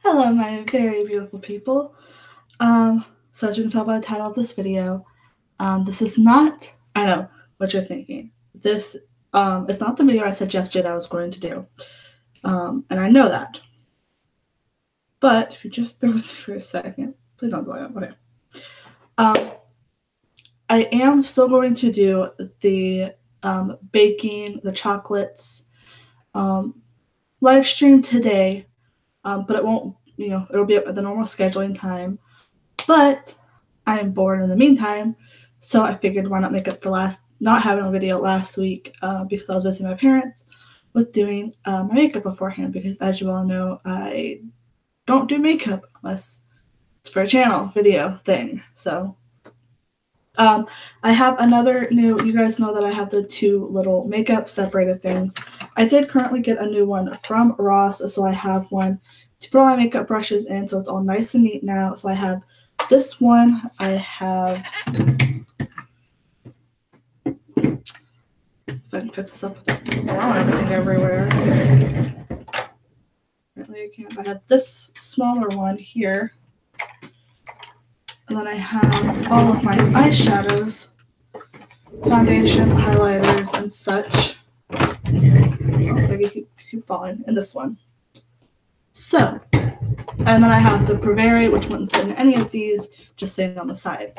Hello, my very beautiful people. So as you can tell by the title of this video, this is not, I know what you're thinking. This is not the video I suggested I was going to do. And I know that. But if you just bear with me for a second, please don't delay it. Okay. I am still going to do the baking, the chocolates live stream today, but it won't, it'll be at the normal scheduling time. But I am bored in the meantime, so I figured why not make up for not having a video last week because I was visiting my parents with doing my makeup beforehand, because as you all know, I don't do makeup unless it's for a channel video thing. So I have another new, you guys know that I have the two little makeup separated things. I did currently get a new one from Ross, so I have one to put all my makeup brushes in, so it's all nice and neat now. So I have this one, I have, if I can pick this up without blowing everything everywhere. Apparently I can't. I have this smaller one here. And then I have all of my eyeshadows, foundation, highlighters, and such. They keep falling in this one. So, and then I have the Proveri, which wouldn't fit in any of these, just sitting on the side.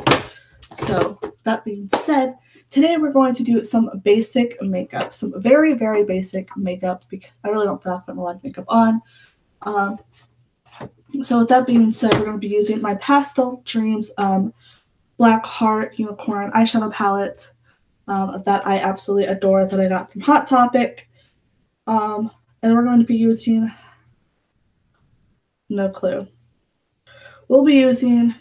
So, that being said, today we're going to do some basic makeup, some very, very basic makeup, because I really don't feel like putting a lot of makeup on. So with that being said, we're going to be using my Pastel Dreams Black Heart Unicorn eyeshadow palette that I absolutely adore, that I got from Hot Topic. And we're going to be using, no clue. We'll be using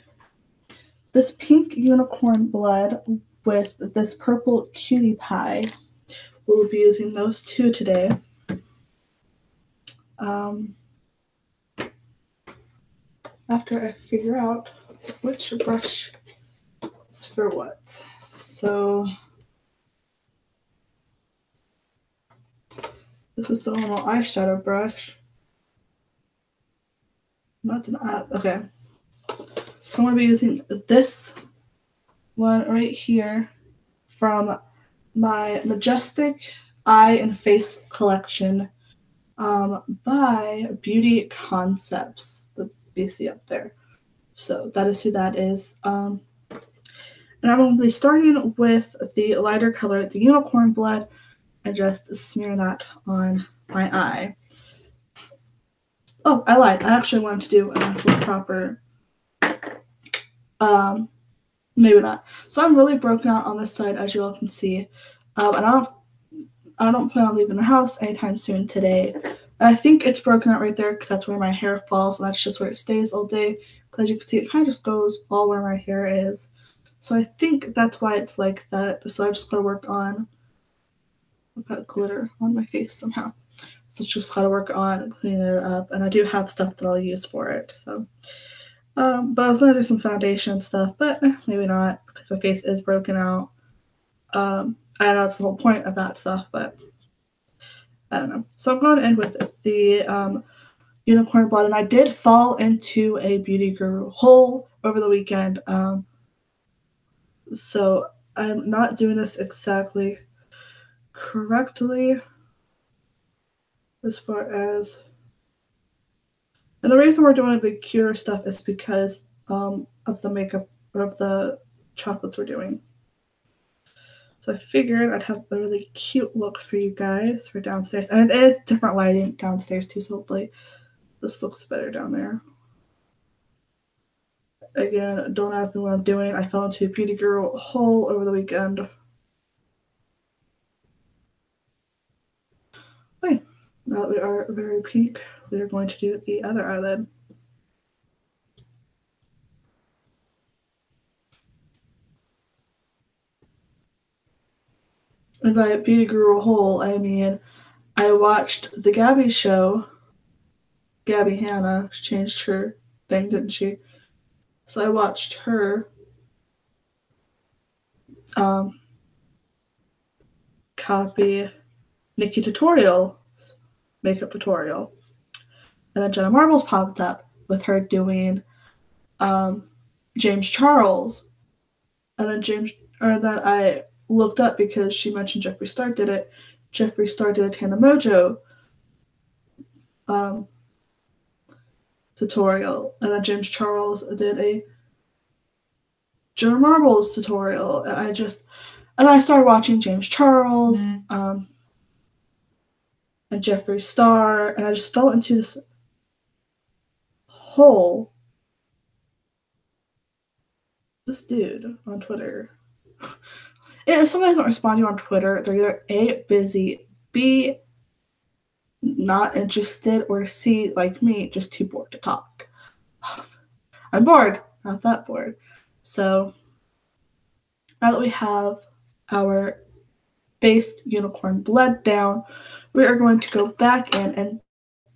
this pink unicorn blood with this purple cutie pie. We'll be using those two today. After I figure out which brush is for what. So this is the normal eyeshadow brush. That's an okay. So I'm going to be using this one right here from my Majestic Eye and Face collection by Beauty Concepts, the BC up there. So that is who that is. And I'm going to be starting with the lighter color, the unicorn blood, and just smear that on my eye. Oh, I lied. I actually wanted to do an actual proper, maybe not. So I'm really broken out on this side, as you all can see. And I don't plan on leaving the house anytime soon today. I think it's broken out right there because that's where my hair falls, and that's just where it stays all day. Because as you can see, it kind of just goes all where my hair is. So I think that's why it's like that. So I just gotta work on, I've got glitter on my face somehow. So just gotta work on cleaning it up. And I do have stuff that I'll use for it. So, but I was gonna do some foundation stuff, but maybe not because my face is broken out. I know that's the whole point of that stuff, but I don't know. So I'm going to end with the unicorn blood, and I did fall into a beauty guru hole over the weekend. So I'm not doing this exactly correctly as far as, and the reason we're doing the cuter stuff is because of the makeup, of the chocolates we're doing. So I figured I'd have a really cute look for you guys for downstairs. And it is different lighting downstairs too, so hopefully this looks better down there. Again, don't ask me what I'm doing. I fell into a beauty guru hole over the weekend. Okay, now that we are very pink, we are going to do the other eyelid. And by beauty guru hole, I mean I watched the Gabby show. Gabby Hanna changed her thing, didn't she? So I watched her copy Nikki Tutorial makeup tutorial, and then Jenna Marbles popped up, with her doing James Charles. And then I looked up because she mentioned Jeffree Star did it. Jeffree Star did a Tana Mongeau tutorial, and then James Charles did a Jenna Marbles tutorial, and I started watching James Charles and Jeffree Star, and I just fell into this hole. This dude on Twitter. If somebody doesn't respond to you on Twitter, they're either A, busy, B, not interested, or C, like me, just too bored to talk. I'm bored, not that bored. So now that we have our based unicorn blood down, we are going to go back in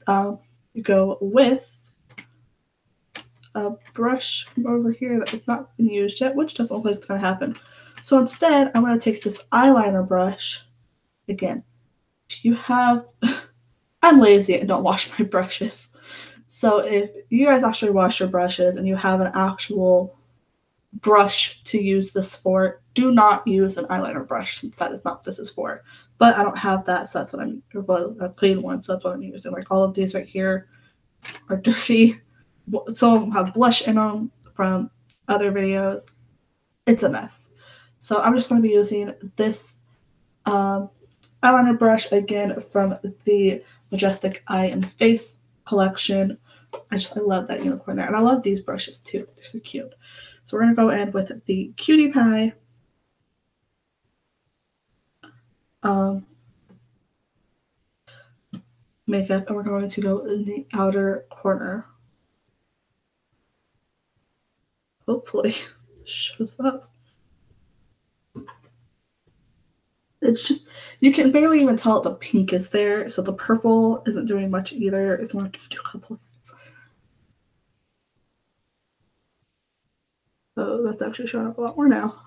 and go with a brush from over here that has not been used yet, which doesn't look like it's going to happen. So instead, I'm going to take this eyeliner brush. Again, if you have... I'm lazy and don't wash my brushes. So if you guys actually wash your brushes and you have an actual brush to use this for, do not use an eyeliner brush, since that is not what this is for. But I don't have that, so that's what I'm... a clean one, so that's what I'm using. Like, all of these right here are dirty. Some of them have blush in them from other videos. It's a mess. So I'm just going to be using this eyeliner brush again from the Majestic Eye and Face collection. I love that unicorn there. And I love these brushes too. They're so cute. So we're going to go in with the Cutie Pie makeup, and we're going to go in the outer corner. Hopefully it shows up. It's just, you can barely even tell the pink is there, so the purple isn't doing much either. It's only going to do a couple of things. Oh, that's actually showing up a lot more now.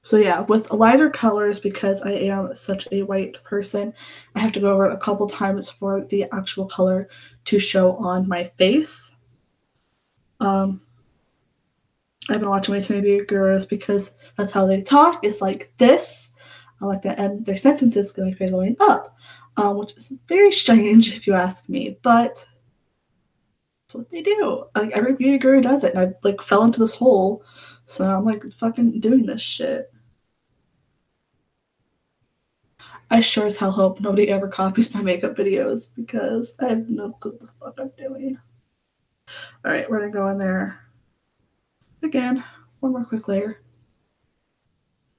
So yeah, with lighter colors, because I am such a white person, I have to go over it a couple times for the actual color to show on my face. I've been watching way too many beauty gurus because that's how they talk. It's like this. I like that, and their sentences going to be going up, which is very strange if you ask me, but that's what they do. Like, every beauty guru does it, and I like fell into this hole, so I'm like fucking doing this shit. I sure as hell hope nobody ever copies my makeup videos because I have no clue what the fuck I'm doing. All right, we're gonna go in there again. One more quick layer.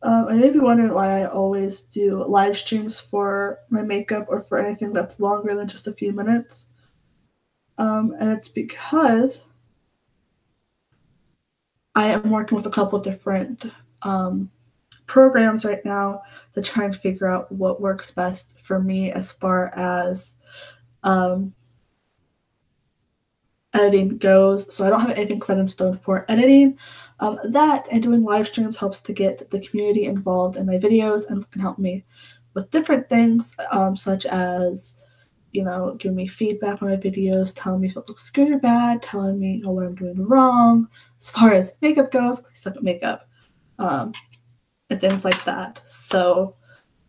I may be wondering why I always do live streams for my makeup or for anything that's longer than just a few minutes. And it's because I am working with a couple different programs right now to try and figure out what works best for me as far as editing goes. So I don't have anything set in stone for editing. That and doing live streams helps to get the community involved in my videos and can help me with different things, such as, you know, giving me feedback on my videos, telling me if it looks good or bad, telling me, you know, what I'm doing wrong. As far as makeup goes, I suck at makeup, and things like that. So,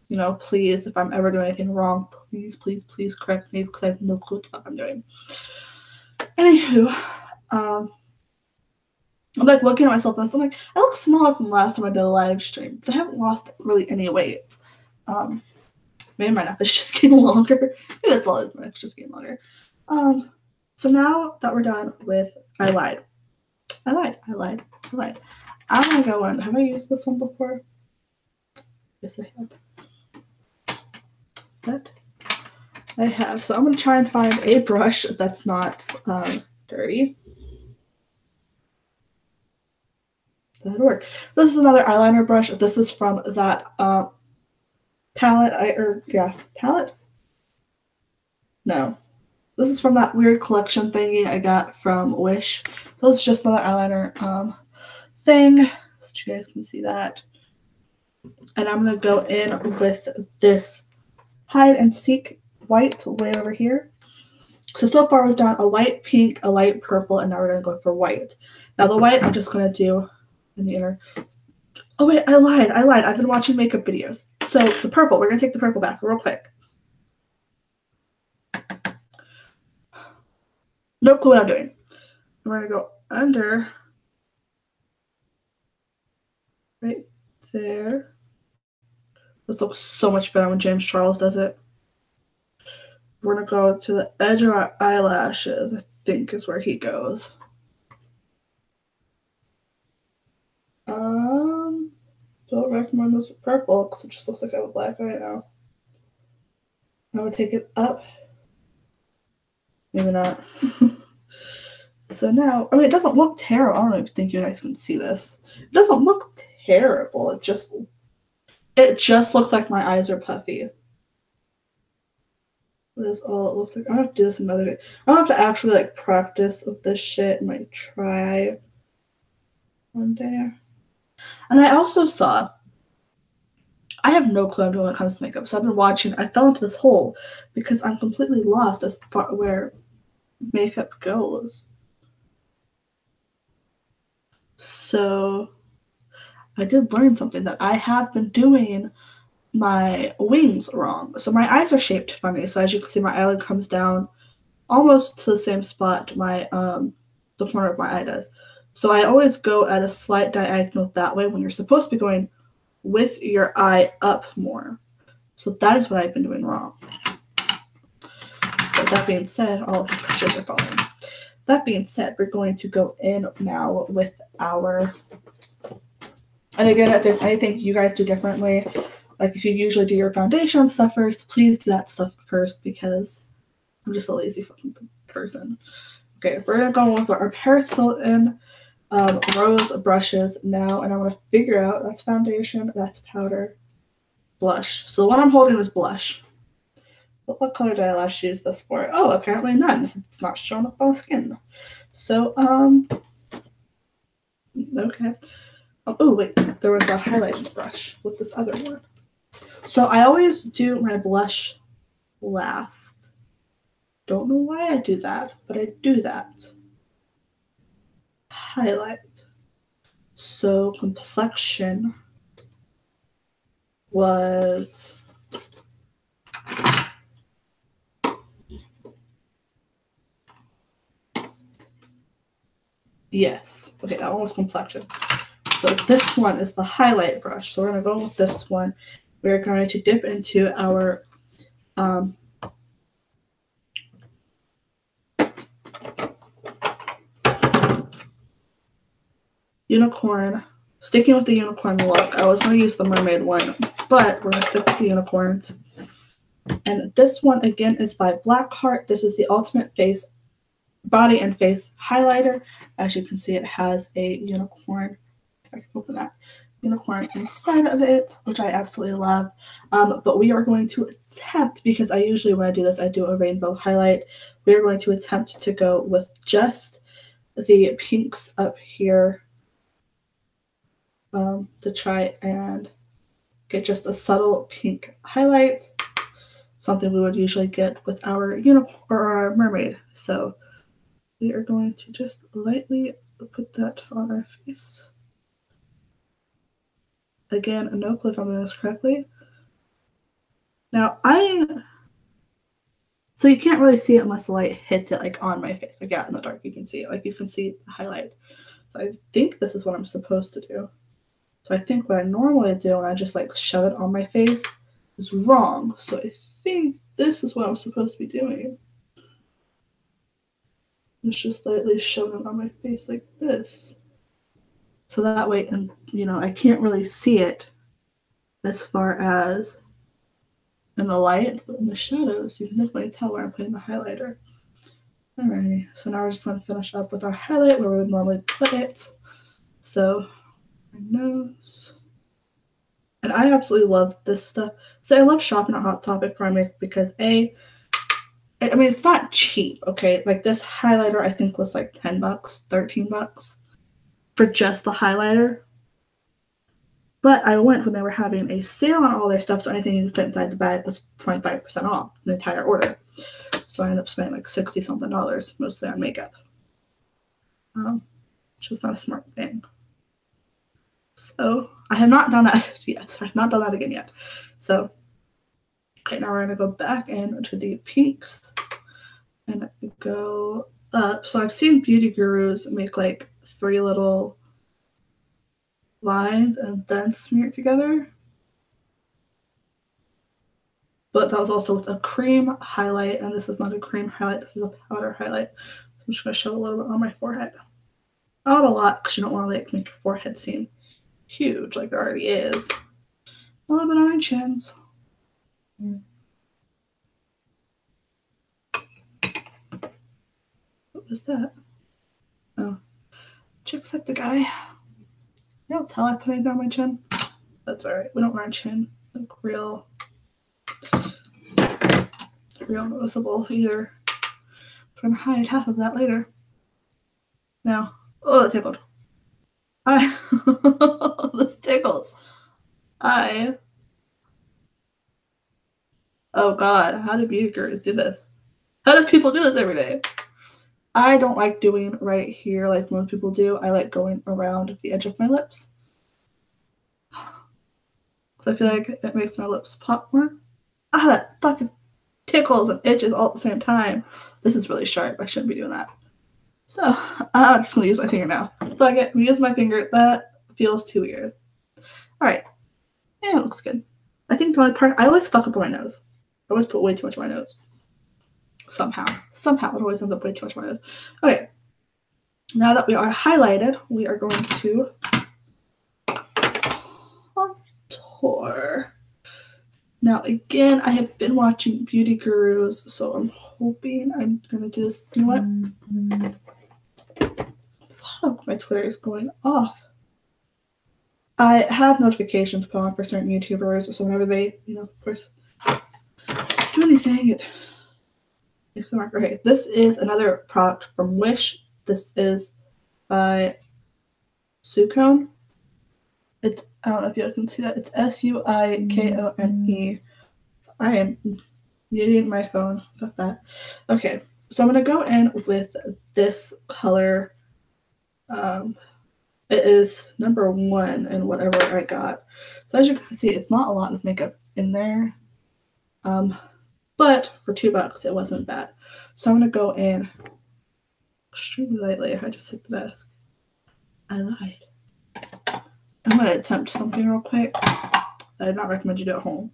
you know, please, if I'm ever doing anything wrong, please correct me because I have no clue what the fuck I'm doing. Anywho, I'm like looking at myself and I'm like, I look smaller from last time I did a live stream, but I haven't lost really any weight. Maybe my neck is just getting longer. Maybe that's all it is, my neck's just getting longer. So now that we're done with, I lied. I'm gonna go in. Have I used this one before? Yes, I have. That I have. So I'm gonna try and find a brush that's not dirty. That'll work. This is another eyeliner brush. This is from that palette. Palette? No. This is from that weird collection thingy I got from Wish. This is just another eyeliner thing, so you guys can see that. And I'm going to go in with this hide and seek white way over here. So far we've done a light pink, a light purple, and now we're going to go for white. Now the white I'm just going to do in the inner. Oh wait, I lied. I've been watching makeup videos. So the purple, we're going to take the purple back real quick. No clue what I'm doing. We're going to go under right there. This looks so much better when James Charles does it. We're going to go to the edge of our eyelashes, I think is where he goes. Don't recommend this with purple because it just looks like I have a black eye now. I'm going to take it up. Maybe not. So now, I mean, it doesn't look terrible. I don't even think you guys can see this. It doesn't look terrible. It just looks like my eyes are puffy. That's all it looks like. I have to do this another day. I have to actually like practice with this shit and like try one day. And I also saw, I have no clue when it comes to makeup. So I've been watching, I fell into this hole because I'm completely lost as far where makeup goes. So I did learn something that I have been doing my wings wrong. So my eyes are shaped funny. So as you can see, my eyelid comes down almost to the same spot my the corner of my eye does. So I always go at a slight diagonal that way when you're supposed to be going with your eye up more. So that is what I've been doing wrong. But that being said, all of the pictures are falling. That being said, we're going to go in now with our, and again, if there's anything you guys do differently, like if you usually do your foundation stuff first, please do that stuff first because I'm just a lazy fucking person. Okay, we're gonna go with our Paris Hilton rose brushes now, and I'm gonna figure out that's foundation, that's powder, blush. So the one I'm holding is blush. What color did I last use this for? Oh, apparently none. It's not showing up on skin. So okay. Oh wait, there was a highlighting brush with this other one. So I always do my blush last. Don't know why I do that, but I do that. Highlight. So complexion was yes. Okay, that one was complexion. So this one is the highlight brush. So we're going to go with this one. We're going to dip into our unicorn. Sticking with the unicorn look. I was going to use the mermaid one, but we're going to stick with the unicorns. And this one, again, is by Blackheart. This is the Ultimate Face Body and Face Highlighter. As you can see, it has a unicorn. If I can open that. Unicorn inside of it, which I absolutely love. But we are going to attempt, because I usually when I do this, I do a rainbow highlight. We are going to attempt to go with just the pinks up here to try and get just a subtle pink highlight, something we would usually get with our unicorn or our mermaid. So we are going to just lightly put that on our face. Again, no clue if I'm doing this correctly. Now so you can't really see it unless the light hits it like on my face. Like yeah, in the dark you can see it. Like you can see the highlight. So I think this is what I'm supposed to do. So I think what I normally do when I just like shove it on my face is wrong. So I think this is what I'm supposed to be doing. It's just lightly shoving it on my face like this. So that way, and you know, I can't really see it as far as in the light, but in the shadows, you can definitely tell where I'm putting the highlighter. Alrighty, so now we're just going to finish up with our highlight where we would normally put it. So, my nose. And I absolutely love this stuff. So I love shopping at Hot Topic for my makeup because I mean, it's not cheap, okay? Like this highlighter, I think was like $10, $13 for just the highlighter. But I went when they were having a sale on all their stuff, so anything you could fit inside the bag was 25% off the entire order. So I ended up spending like $60-something mostly on makeup, which was not a smart thing. So I have not done that yet. I have not done that again yet. So, okay, now we're going to go back into the peaks and go up. So I've seen beauty gurus make like 3 little lines and then smear it together. But that was also with a cream highlight, and this is not a cream highlight, this is a powder highlight. So I'm just going to show a little bit on my forehead. Not a lot, because you don't want to like make your forehead seem huge like it already is. A little bit on my chins. What was that? Oh. Jacksepticeye. You don't tell I put anything on my chin. That's alright. We don't wear a chin. Like real noticeable either. But I'm gonna hide half of that later. Now. Oh, that tickled. This tickles. Oh god, how do beauty gurus do this? How do people do this every day? I don't like doing right here like most people do. I like going around the edge of my lips. Because I feel like it makes my lips pop more. That fucking tickles and itches all at the same time. This is really sharp. I shouldn't be doing that. So, I'm just going to use my finger now. Fuck it. I'm using my finger. That feels too weird. Alright. Yeah, it looks good. I think the only part... I always fuck up on my nose. I always put way too much on my nose. Somehow it always ends up way too much on my nose. Okay. Now that we are highlighted, we are going to contour. Now, again, I have been watching beauty gurus, so I'm hoping I'm going to do this. You know what? Fuck, my Twitter is going off. I have notifications put on for certain YouTubers, so whenever they, of course, do anything, it makes them mark. Okay, this is another product from Wish. This is by Suikone. It's, I don't know if you can see that. It's Suikone. I am muting my phone. Fuck that. Okay, so I'm going to go in with this color. It is number 1 in whatever I got. So as you can see, it's not a lot of makeup in there. But for $2, it wasn't bad. So I'm going to go in extremely lightly. I just hit the desk. I lied. I'm going to attempt something real quick. I would not recommend you do at home.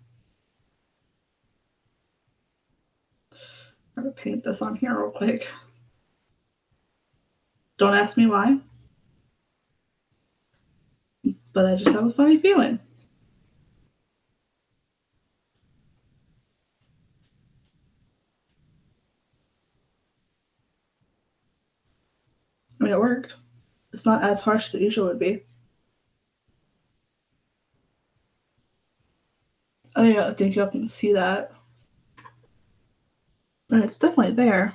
I'm going to paint this on here real quick. Don't ask me why. But I just have a funny feeling. I mean, it worked. It's not as harsh as it usually would be. I think you can see that. And it's definitely there.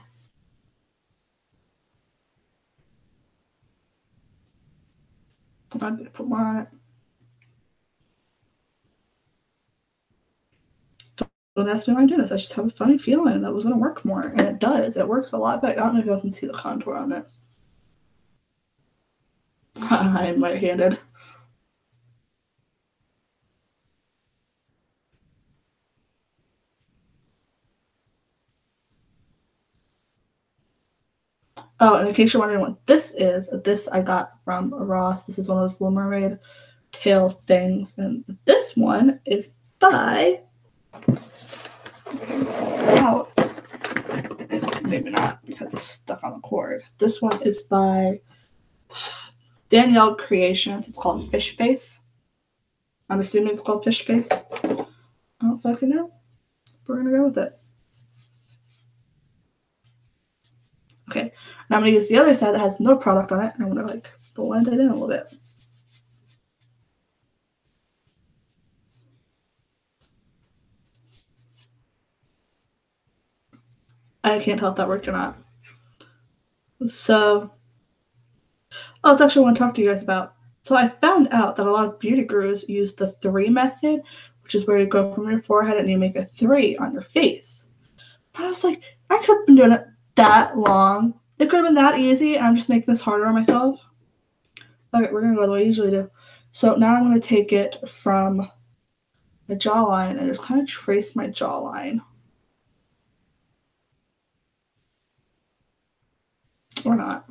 I'm going to put more on it. Don't ask me why I'm doing this. I just have a funny feeling that was going to work more. And it does. It works a lot better. I don't know if you can see the contour on it. I'm right-handed. Oh, and in case you're wondering what this is, this I got from Ross. This is one of those Little Mermaid tail things. And this one is by... out. Maybe not, because it's stuck on the cord. This one is by Danielle Creations. It's called Fish Face. I'm assuming it's called Fish Face. I don't fucking know. We're going to go with it. Okay, now I'm going to use the other side that has no product on it, and I'm going to blend it in a little bit. I can't tell if that worked or not. So, that's actually what I want to talk to you guys about. So I found out that a lot of beauty gurus use the 3 method, which is where you go from your forehead and you make a 3 on your face. I was like, I could have been doing it that long. It could have been that easy, and I'm just making this harder on myself. Okay, we're gonna go the way I usually do. So now I'm gonna take it from the jawline and just kind of trace my jawline. Or not.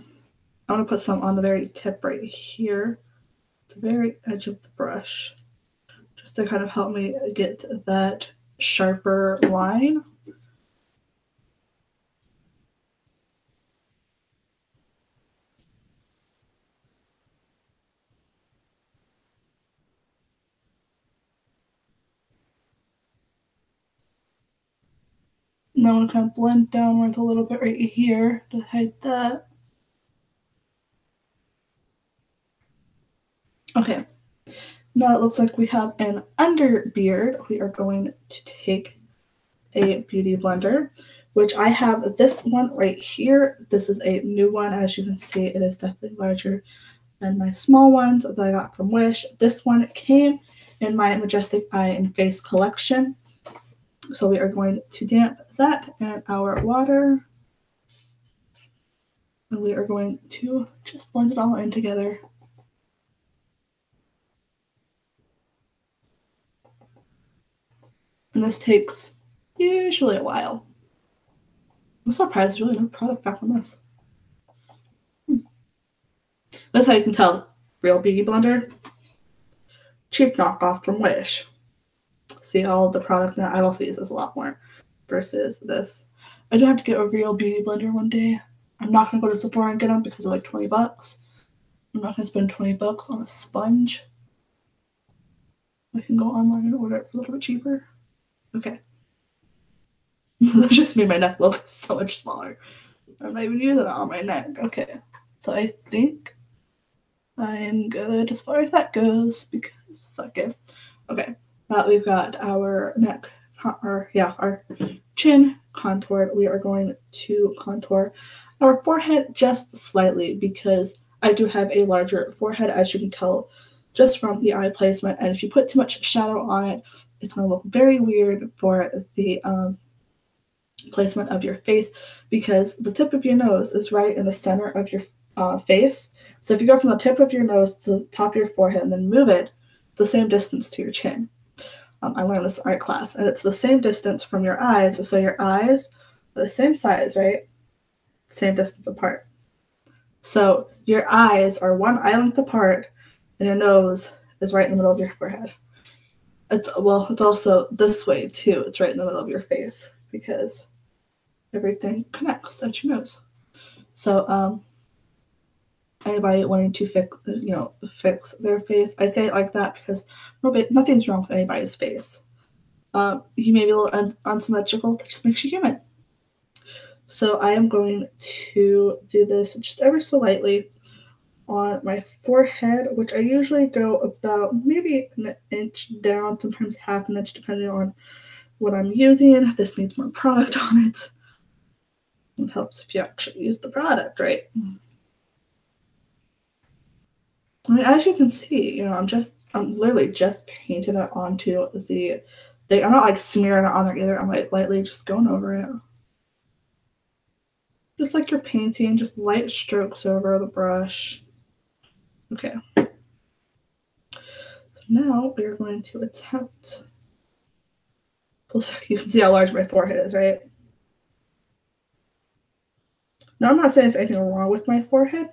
I'm gonna put some on the very tip right here, the very edge of the brush, just to kind of help me get that sharper line. And then I'm gonna kind of blend downwards a little bit right here to hide that. Okay, now it looks like we have an under beard. We are going to take a beauty blender, which I have this one right here. This is a new one. As you can see, it is definitely larger than my small ones that I got from Wish. This one came in my Majestic Eye and Face collection. So we are going to damp that in our water. And we are going to just blend it all in together. And this takes usually a while. I'm surprised there's really no product back on this. That's how you can tell real beauty blender. Cheap knockoff from Wish. See all of the product now. I also use this a lot more versus this. I do have to get a real beauty blender one day. I'm not gonna go to Sephora and get them because they're like $20. I'm not gonna spend $20 on a sponge. I can go online and order it for a little bit cheaper. Okay. That just made my neck look so much smaller. I'm not even using it on my neck. Okay. So I think I am good as far as that goes because fuck it. Okay. We've got our neck, our chin contoured. We are going to contour our forehead just slightly because I do have a larger forehead, as you can tell just from the eye placement. And if you put too much shadow on it, it's going to look very weird for the placement of your face because the tip of your nose is right in the center of your face. So if you go from the tip of your nose to the top of your forehead and then move it, it's the same distance to your chin. I learned this in art class, and it's the same distance from your eyes. So your eyes are the same size, right? Same distance apart. So your eyes are one eye length apart, and your nose is right in the middle of your forehead. It's also this way too. It's right in the middle of your face because everything connects at your nose. So anybody wanting to fix their face, I say it like that because nothing's wrong with anybody's face. You may be a little unsymmetrical. That just makes you human. So I am going to do this just ever so lightly on my forehead, which I usually go about maybe an inch down, sometimes half an inch, depending on what I'm using. This needs more product on it. It helps if you actually use the product, right? I mean, as you can see, I'm literally just painting it onto the thing. I'm not like smearing it on there either. I'm like lightly just going over it. Just like you're painting, just light strokes over the brush. Okay. So now we're going to attempt. You can see how large my forehead is, right? Now, I'm not saying there's anything wrong with my forehead.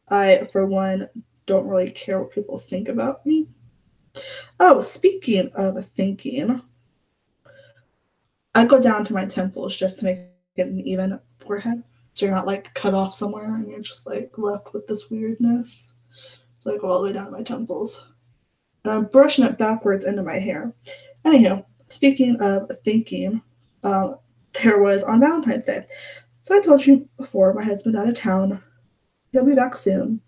I, for one, don't really care what people think about me. Oh, speaking of thinking, I go down to my temples just to make it an even forehead. So you're not like cut off somewhere and you're just like left with this weirdness. So I go all the way down to my temples. And I'm brushing it backwards into my hair. Anywho, speaking of thinking, there was on Valentine's Day. So I told you before, my husband's out of town. He'll be back soon.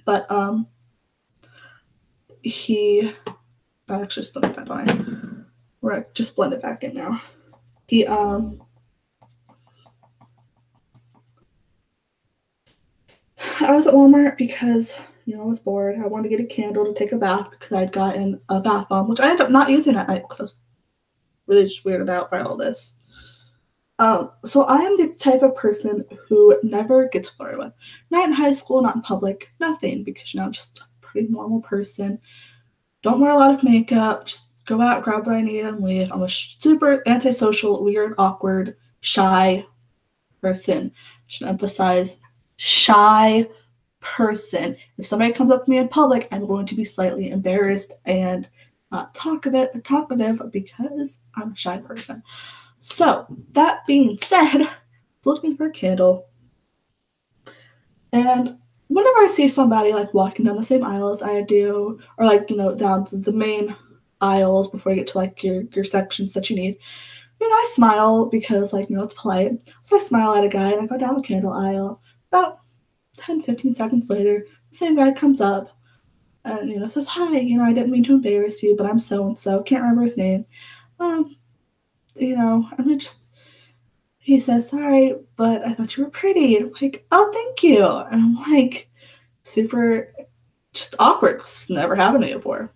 But he actually still got that on. We're just blend it back in now. He I was at Walmart because I was bored. I wanted to get a candle to take a bath because I'd gotten a bath bomb, which I ended up not using that night because really just weirded out by all this. So I am the type of person who never gets flirted with. Not in high school, not in public, nothing, because I'm just a pretty normal person. Don't wear a lot of makeup, just go out, grab what I need, and leave. I'm a super antisocial, weird, awkward, shy person. I should emphasize shy person. If somebody comes up to me in public, I'm going to be slightly embarrassed and talkative because I'm a shy person. So, that being said, looking for a candle, and whenever I see somebody like walking down the same aisle as I do, or like, down the main aisles before you get to like your sections that you need, I smile because like, it's polite. So I smile at a guy and I go down the candle aisle. About 10, 15 seconds later, the same guy comes up and, says, hi, I didn't mean to embarrass you, but I'm so-and-so, can't remember his name. I'm just, he says, sorry, but I thought you were pretty. And I'm like, oh, thank you. And I'm like, super just awkward because it's never happened to me before.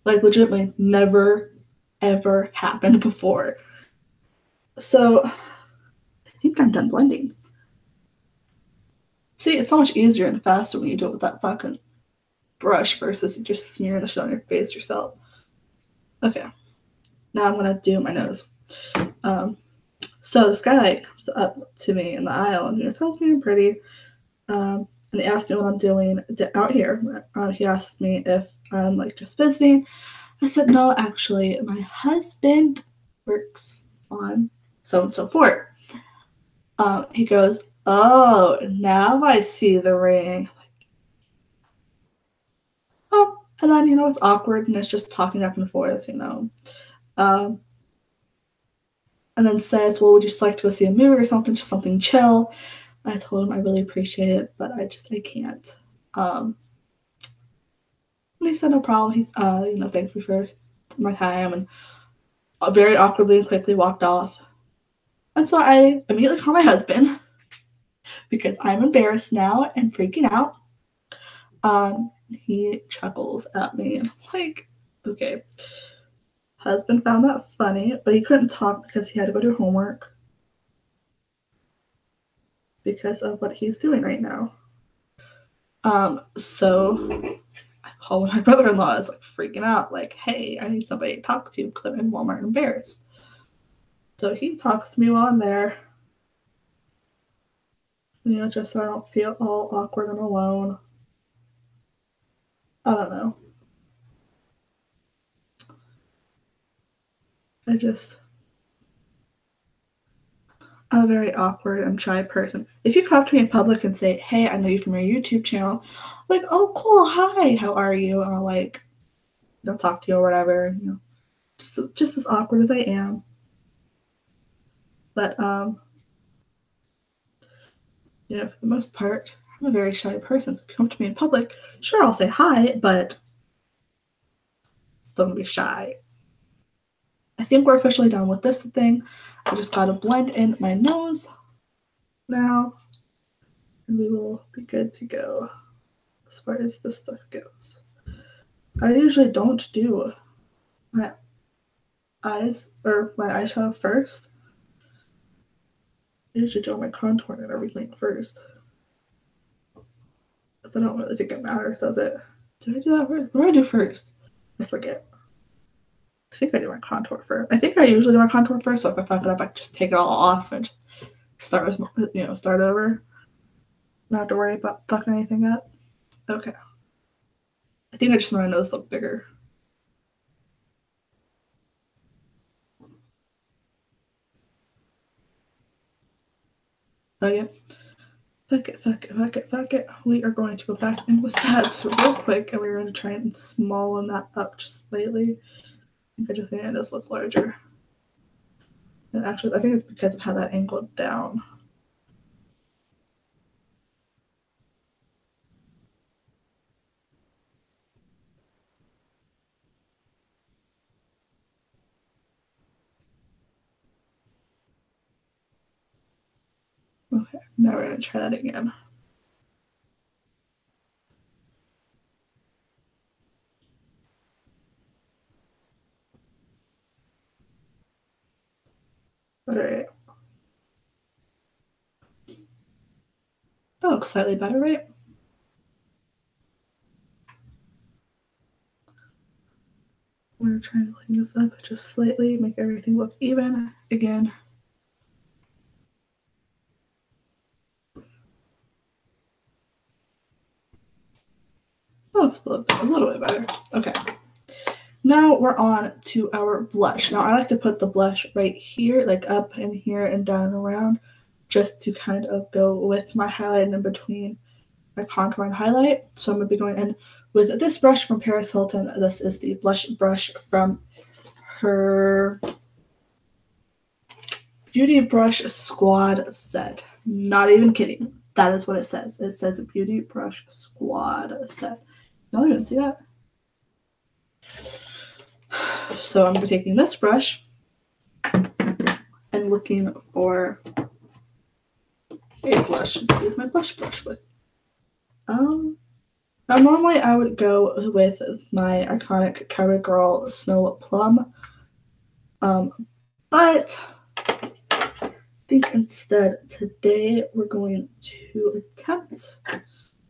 Like legitimately never, ever happened before. So I think I'm done blending. See, it's so much easier and faster when you do it with that fucking brush versus you just smearing the shit on your face yourself. Okay. Now I'm gonna do my nose. So this guy comes up to me in the aisle and tells me I'm pretty. And he asked me what I'm doing out here. He asked me if I'm like just visiting. I said, no, actually, my husband works on so and so fort. He goes, oh, now I see the ring. Oh, and then, it's awkward and it's just talking back and forth, and then says, well, would you just like to go see a movie or something, just something chill? And I told him I really appreciate it, but I can't. And he said, no problem. He, thanked me for my time and very awkwardly and quickly walked off. And so I immediately called my husband because I'm embarrassed now and freaking out. He chuckles at me and I'm like, okay. Husband found that funny, but he couldn't talk because he had to go do homework because of what he's doing right now. So I called my brother-in-law. I was like freaking out, like, hey, I need somebody to talk to because I'm in Walmart embarrassed. So he talks to me while I'm there. Just so I don't feel all awkward and alone. I don't know. I'm a very awkward and shy person. If you come up to me in public and say, hey, I know you from your YouTube channel, I'm like, oh, cool, hi, how are you? And I'll like, talk to you or whatever, just as awkward as I am. But, for the most part, I'm a very shy person. So if you come to me in public, sure, I'll say hi, but still gonna be shy. I think we're officially done with this thing. I just gotta blend in my nose now, and we will be good to go as far as this stuff goes. I usually don't do my eyes or my eyeshadow first. I usually do my contour and everything first. But I don't really think it matters, does it? Did I do that first? What do I do first? I forget. I think I do my contour first. I think I usually do my contour first, so if I fuck it up, I can just take it all off and just start over. Not have to worry about fucking anything up. Okay. I think I just made my nose look bigger. Okay. Fuck it. We are going to go back in with that real quick, and we're going to try and smallen that up just slightly. I think I just made my nose look larger. And actually, I think it's because of how that angled down. Okay, now we're going to try that again. All right. That looks slightly better, right? We're trying to clean this up just slightly, make everything look even again. That looks a little bit better. Okay. Now we're on to our blush. Now I like to put the blush right here, like up and here and down and around, just to kind of go with my highlight and in between my contour and highlight. So I'm going to be going in with this brush from Paris Hilton. This is the blush brush from her Beauty Brush Squad set. Not even kidding. That is what it says. It says Beauty Brush Squad set. Y'all didn't see that? So I'm taking this brush and looking for a blush to use my blush brush with. Now normally I would go with my iconic CoverGirl Snow Plum, but I think instead today we're going to attempt,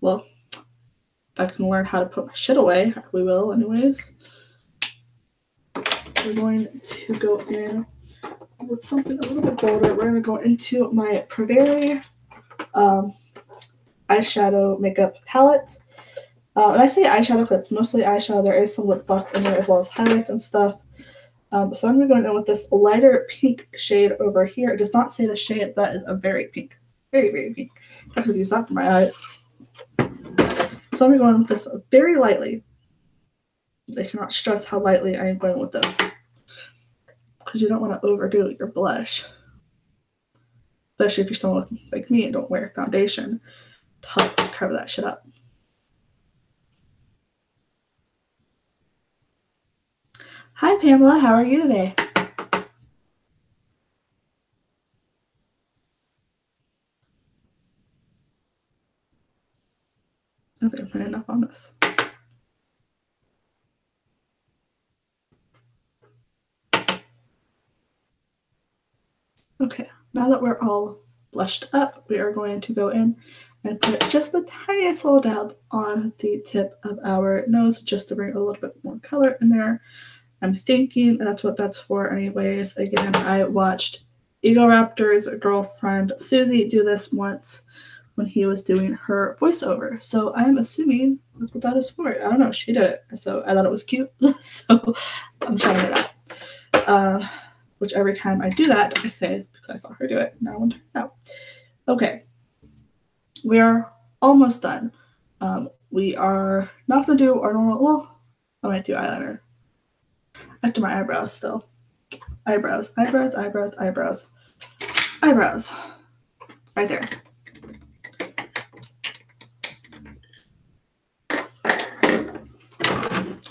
well, if I can learn how to put my shit away, we will anyways. We're going to go in with something a little bit bolder. We're going to go into my Preveri eyeshadow makeup palette. And I say eyeshadow because it's mostly eyeshadow. There is some lip gloss in there as well as highlights and stuff. So I'm going to go in with this lighter pink shade over here. It does not say the shade, but is a very pink. Very, very pink. I could use that for my eyes. So I'm going to go in with this very lightly. I cannot stress how lightly I am going with this. Because you don't want to overdo your blush. Especially if you're someone like me and don't wear foundation to help cover that shit up. Hi Pamela, how are you today? I think I'm putting enough on this. Okay, now that we're all blushed up, we are going to go in and put just the tiniest little dab on the tip of our nose just to bring a little bit more color in there. I'm thinking that's what that's for anyways. Again, I watched Egoraptor's girlfriend Susie do this once when he was doing her voiceover. So I'm assuming that's what that is for. I don't know. She did it. So I thought it was cute. So I'm trying it out. Which every time I do that, I say because I saw her do it. Now I want to try it out. Okay. We are almost done. We are not going to do our normal, well, I might do eyeliner. I have to do my eyebrows still. Eyebrows, eyebrows, eyebrows, eyebrows. Eyebrows. Right there.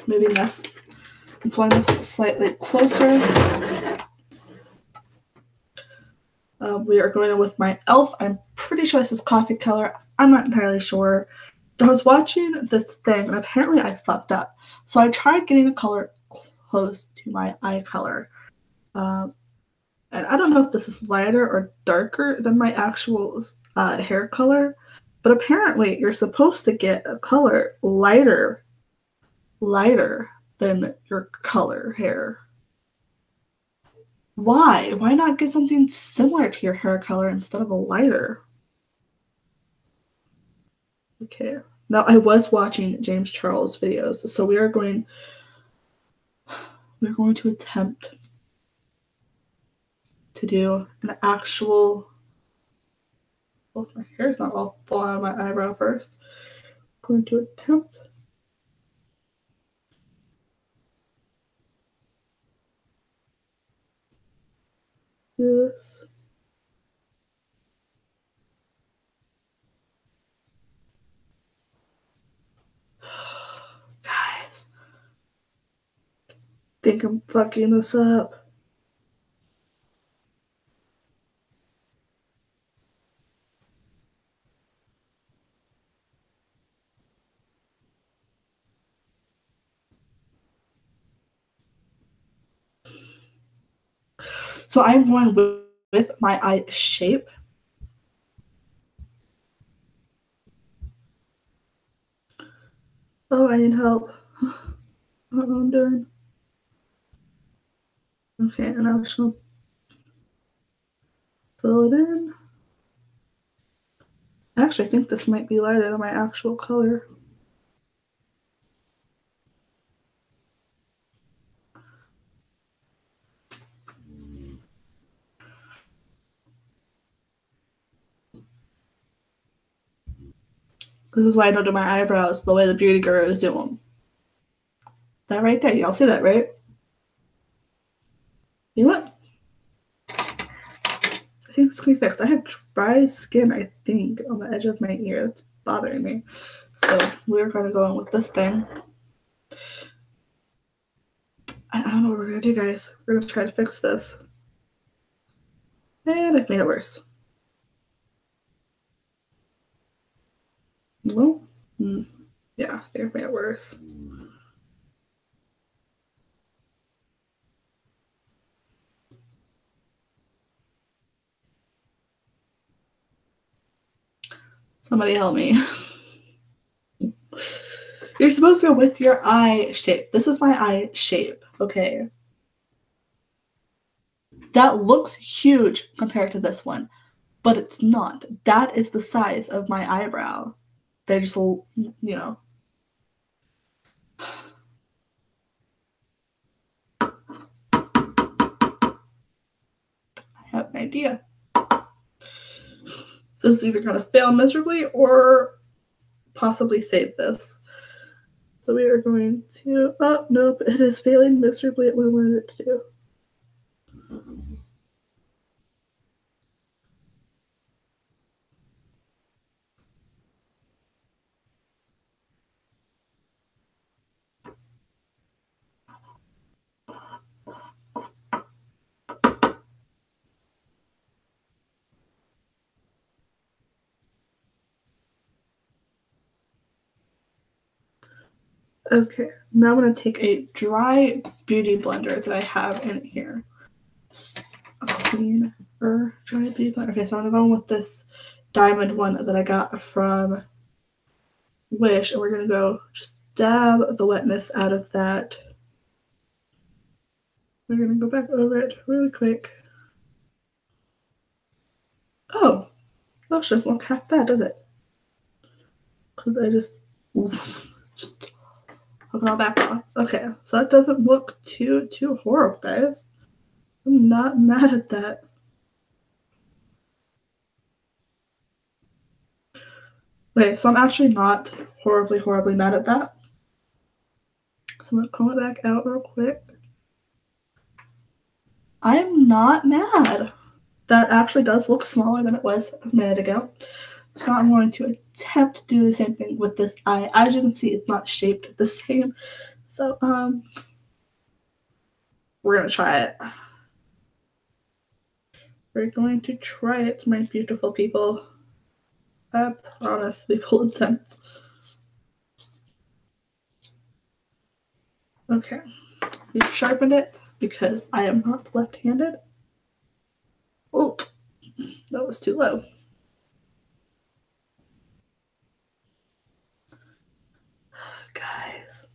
Moving this and pulling this slightly closer. We are going in with my e.l.f. I'm pretty sure this is coffee color. I'm not entirely sure. I was watching this thing and apparently I fucked up. So I tried getting a color close to my eye color. And I don't know if this is lighter or darker than my actual hair color. But apparently you're supposed to get a color lighter than your color hair. Why? Why not get something similar to your hair color instead of a lighter? Okay. Now I was watching James Charles videos, so we're going to attempt to do an actual. Well, my hair's not all falling out of my eyebrow first. I'm going to attempt. Do this. Guys, I think I'm fucking this up. So I'm going with with my eye shape. Oh, I need help. I don't know what I'm doing. Okay, and I'm just gonna fill it in. Actually, I think this might be lighter than my actual color. This is why I don't do my eyebrows the way the beauty gurus do them. That right there, y'all see that, right? You know what? I think it's gonna be fixed. I have dry skin, I think, on the edge of my ear. It's bothering me. So we're gonna go in with this thing. I don't know what we're gonna do, guys. We're gonna try to fix this. And I've made it worse. Well, yeah, I think I've made it worse. Somebody help me. You're supposed to go with your eye shape. This is my eye shape, okay? That looks huge compared to this one, but it's not. That is the size of my eyebrow. They just, you know. I have an idea. This is either going to fail miserably or possibly save this. So we are going to, oh, nope, it is failing miserably at what I wanted it to do. Okay, now I'm going to take a dry beauty blender that I have in here. A cleaner dry beauty blender. Okay, so I'm going to go with this diamond one that I got from Wish, and we're going to go just dab the wetness out of that. We're going to go back over it really quick. Oh, that doesn't look half bad, does it? Because I just hook it all back on. Okay, so that doesn't look too horrible, guys. I'm not mad at that. Okay, so I'm actually not horribly mad at that. So I'm gonna comb it back out real quick. I'm not mad. That actually does look smaller than it was a minute ago. So I'm going to attempt to do the same thing with this eye. As you can see, it's not shaped the same. So we're gonna try it. We're going to try it, my beautiful people. I promise to be full intense. Okay, we sharpened it because I am not left-handed. Oh, that was too low. Guys,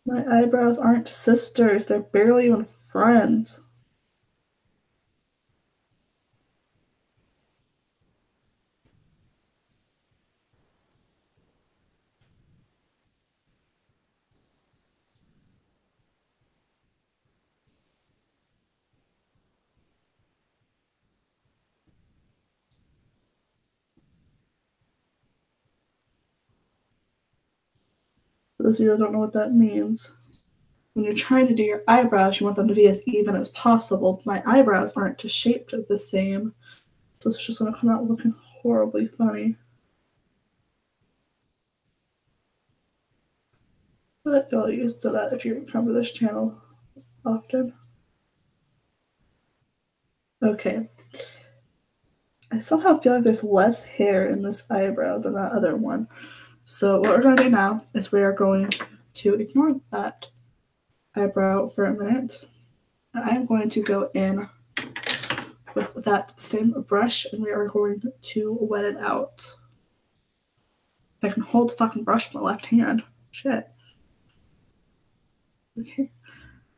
my eyebrows aren't sisters. They're barely even friends. For those of you that don't know what that means, when you're trying to do your eyebrows, you want them to be as even as possible. My eyebrows aren't just shaped the same, so it's just going to come out looking horribly funny. But y'all are used to that if you come to this channel often. Okay. I somehow feel like there's less hair in this eyebrow than that other one. So what we're going to do now is we are going to ignore that eyebrow for a minute. And I'm going to go in with that same brush, and we are going to wet it out. I can hold the fucking brush with my left hand. Shit. Okay.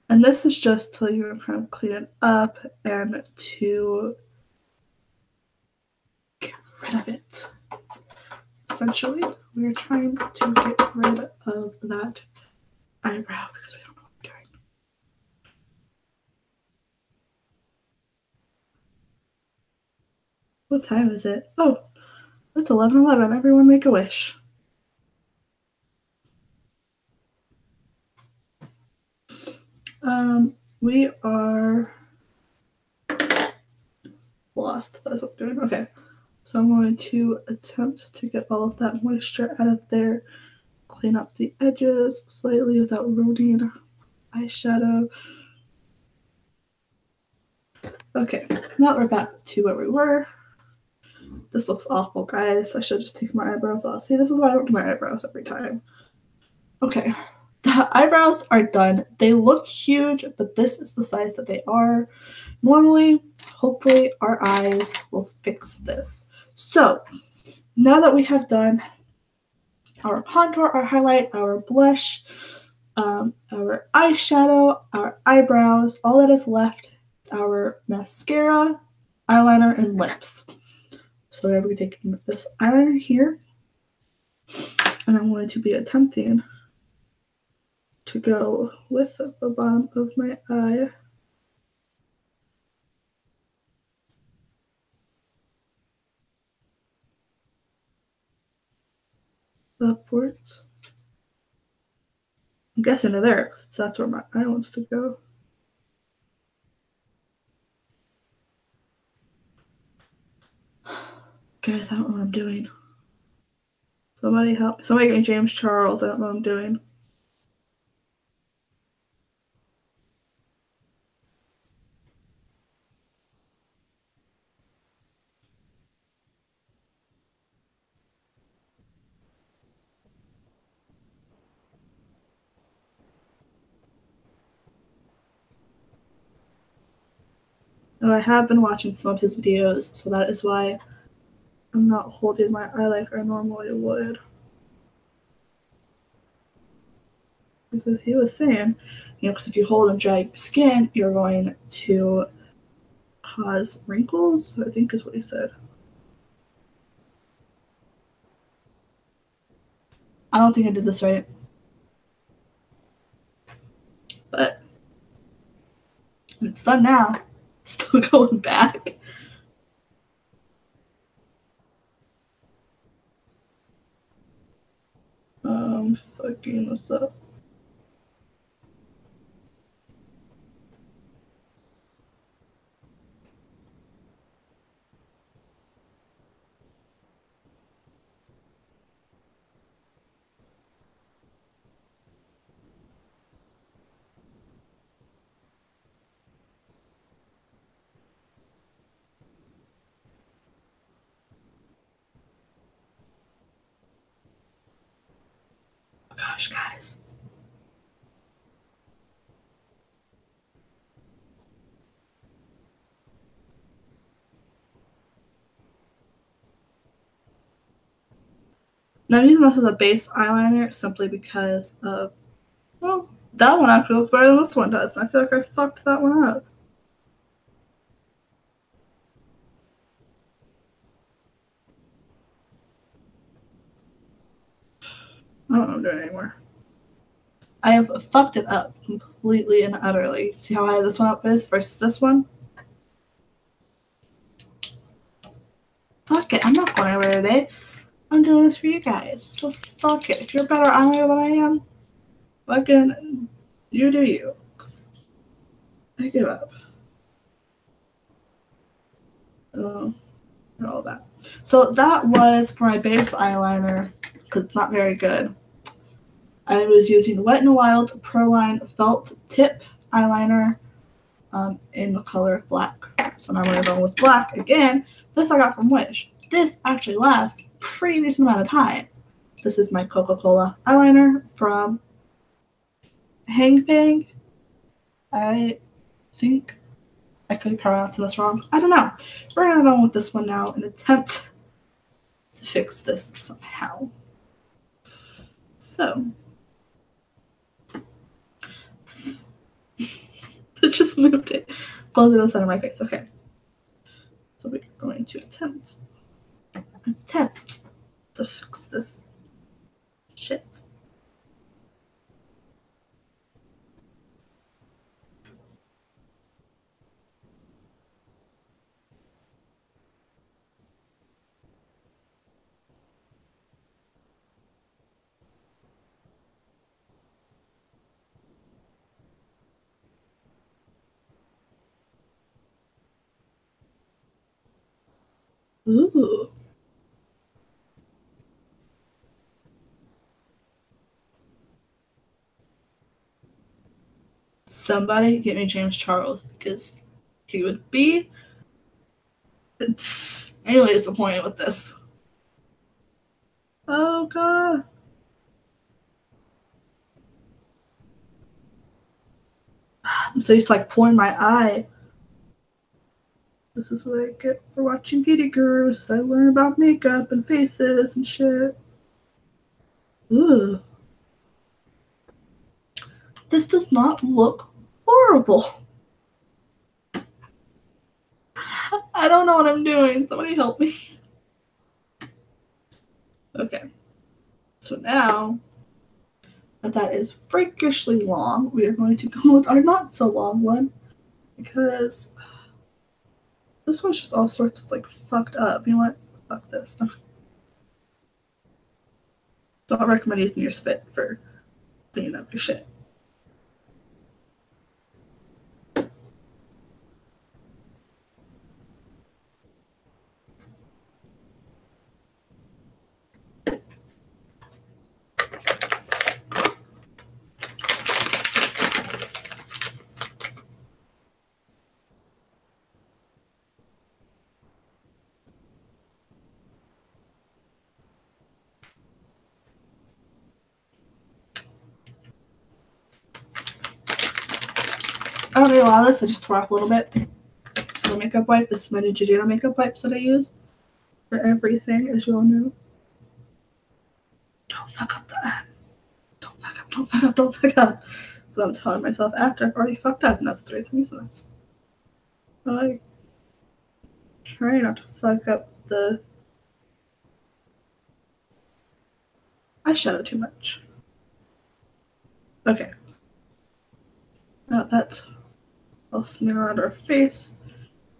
And this is just to, you know, kind of clean it up and to get rid of it. Essentially, we are trying to get rid of that eyebrow because we don't know what we're doing. What time is it? Oh, it's 11:11. Everyone make a wish. We are lost. That's what we're doing. Okay. So I'm going to attempt to get all of that moisture out of there, clean up the edges slightly without ruining eyeshadow. Okay, now that we're back to where we were. This looks awful, guys. I should just take my eyebrows off. See, this is why I don't do my eyebrows every time. Okay, the eyebrows are done. They look huge, but this is the size that they are. Normally, hopefully, our eyes will fix this. So, now that we have done our contour, our highlight, our blush, our eyeshadow, our eyebrows, all that is left, our mascara, eyeliner, and lips. So I'm going to be taking this eyeliner here, and I'm going to be attempting to go with the bottom of my eye. Upwards. I'm guessing to there, because that's where my eye wants to go. Guys, I don't know what I'm doing. Somebody help. Somebody get me James Charles. I don't know what I'm doing. Oh, I have been watching some of his videos, so that is why I'm not holding my eye like I normally would. Because he was saying, you know, because if you hold and drag your skin, you're going to cause wrinkles, I think is what he said. I don't think I did this right. But it's done now. It's still going back. Fucking this up. Oh gosh, guys. Now I'm using this as a base eyeliner simply because of, well, that one actually looks better than this one does, and I feel like I fucked that one up. I don't know what I'm doing anymore. I have fucked it up completely and utterly. See how high this one up is versus this one? Fuck it, I'm not going anywhere today. I'm doing this for you guys. So fuck it. If you're a better eyeliner than I am, fucking you do you. I give up. And all that. So that was for my base eyeliner, because it's not very good. I was using Wet n Wild Proline Felt Tip eyeliner in the color black. So now I'm going to go with black again. This I got from Wish. This actually lasts a pretty decent amount of time. This is my Coca-Cola eyeliner from Hang Bang. I think I could be pronouncing this wrong. I don't know. We're gonna go with this one now and attempt to fix this somehow. So, it just moved it closer to the center of my face. Okay. So we're going to attempt to fix this shit. Ooh. Somebody get me James Charles because he would be really disappointed with this. Oh god. So he's like pulling my eye. This is what I get for watching Beauty Gurus. I learn about makeup and faces and shit. Ugh. This does not look horrible. I don't know what I'm doing. Somebody help me. Okay. So now that is freakishly long, we are going to go with our not so long one because this one's just all sorts of like fucked up. You know what? Fuck this. Don't recommend using your spit for cleaning up your shit. I don't need a lot of this. I just tore off a little bit. The makeup wipe. This is my new Jejano makeup wipes that I use for everything, as you all know. Don't fuck up that. Don't fuck up. Don't fuck up. Don't fuck up. So I'm telling myself after I've already fucked up, and that's the reason I'm using this. I try not to fuck up the eyeshadow too much. Okay. Now that's all smear around our face.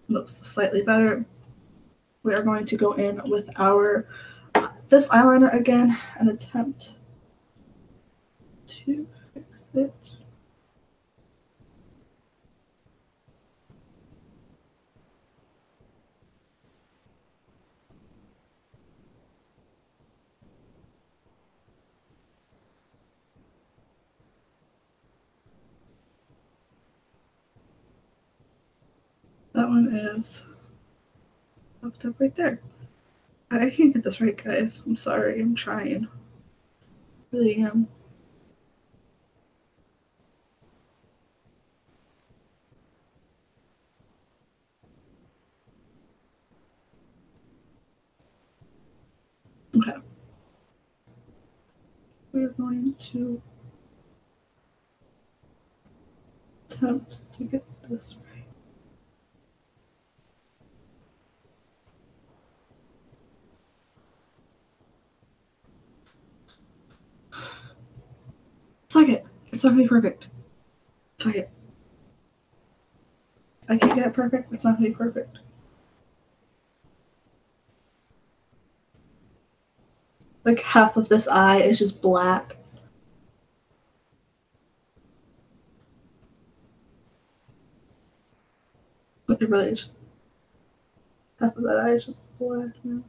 Looks slightly better. We are going to go in with our this eyeliner again and attempt to fix it. That one is fucked up right there. I can't get this right, guys. I'm sorry. I'm trying. Really am. Okay. We're going to attempt to get this right. Fuck it. It's not gonna be perfect. Fuck it. I can't get it perfect. It's not gonna be perfect. Like half of this eye is just black. It really is just half of that eye is just black now.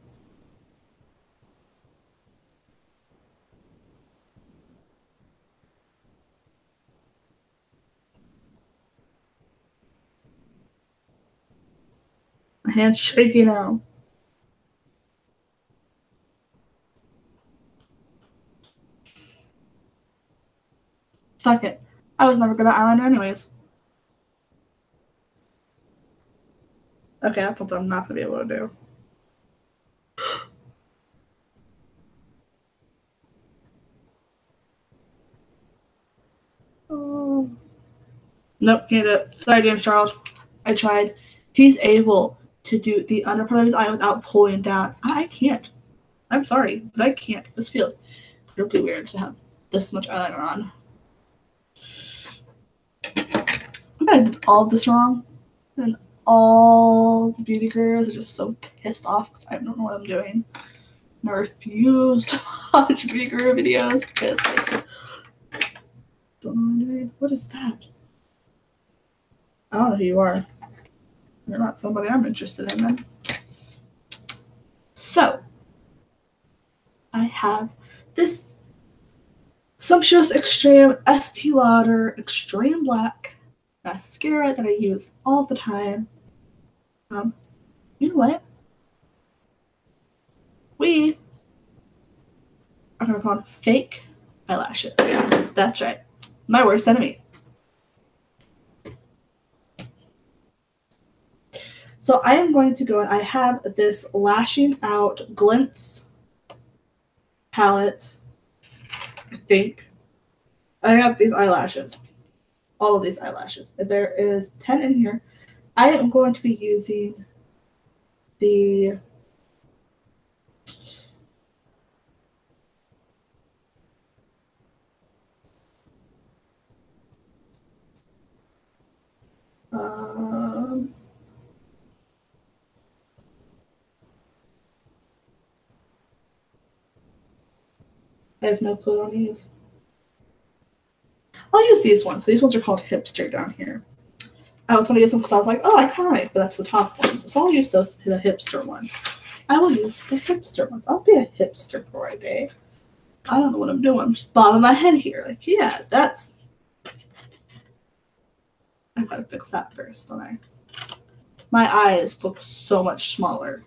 My hand's shaky now. Fuck it. I was never good at eyeliner anyways. Okay, that's something I'm not going to be able to do. Oh. Nope, can't do it. Sorry, James Charles. I tried. He's able to do the under part of his eye without pulling down. I can't. I'm sorry, but I can't. This feels really weird to have this much eyeliner on. I did all of this wrong. And all the beauty gurus are just so pissed off because I don't know what I'm doing. And I refuse to watch beauty guru videos because I don't know what I'm doing. What is that? I don't know who you are. You're not somebody I'm interested in then. So, I have this sumptuous extreme Estee Lauder Extreme Black mascara that I use all the time. You know what? We are going to call them fake eyelashes. That's right. My worst enemy. So I am going to go and I have this Lashing Out Glints palette. I think. I have these eyelashes. All of these eyelashes. There is 10 in here. I am going to be using the I have no clue on these. I'll use these ones. These ones are called Hipster down here. I was going to use them because I was like, oh, iconic, but that's the top ones. So I'll use those, the hipster ones. I will use the hipster ones. I'll be a hipster for a day. I don't know what I'm doing. I'm just bobbing my head here. Like, yeah, that's... I've got to fix that first, don't I? My eyes look so much smaller,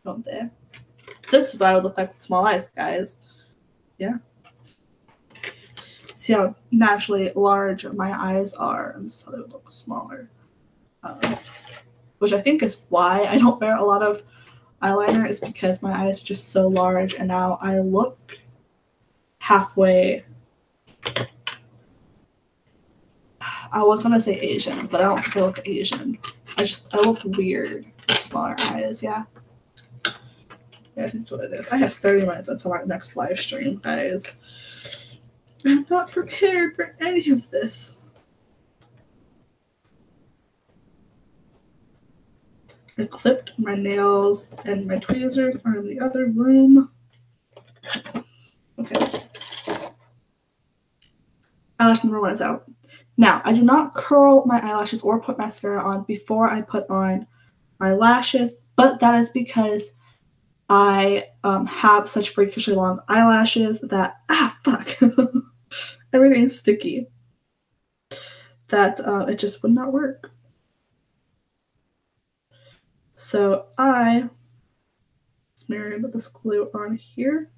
don't they? This is what I would look like with small eyes, guys. Yeah. See how naturally large my eyes are, and so they would look smaller. Which I think is why I don't wear a lot of eyeliner, is because my eyes are just so large, and now I look halfway. I was gonna say Asian, but I don't think I look Asian. I look weird with smaller eyes, yeah. Yeah, I think that's what it is. I have 30 minutes until my next live stream, guys. I'm not prepared for any of this. I clipped my nails and my tweezers are in the other room. Okay. Eyelash number 1 is out. Now, I do not curl my eyelashes or put mascara on before I put on my lashes, but that is because I have such freakishly long eyelashes that, fuck, everything's sticky, that it just would not work. So I smeared this glue on here.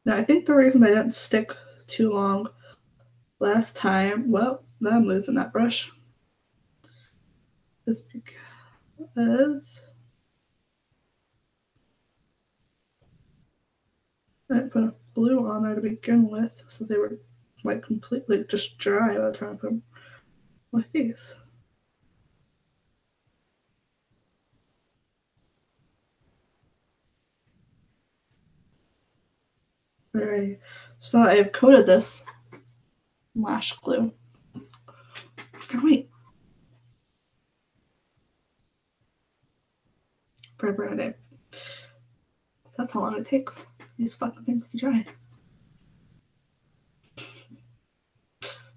Now, I think the reason they didn't stick too long last time, well, now I'm losing that brush, is because I didn't put a glue on there to begin with, so they were like completely just dry by the time I put them on my face. Alright, so I've coated this lash glue. Wait. For a day. That's how long it takes these fucking things to dry.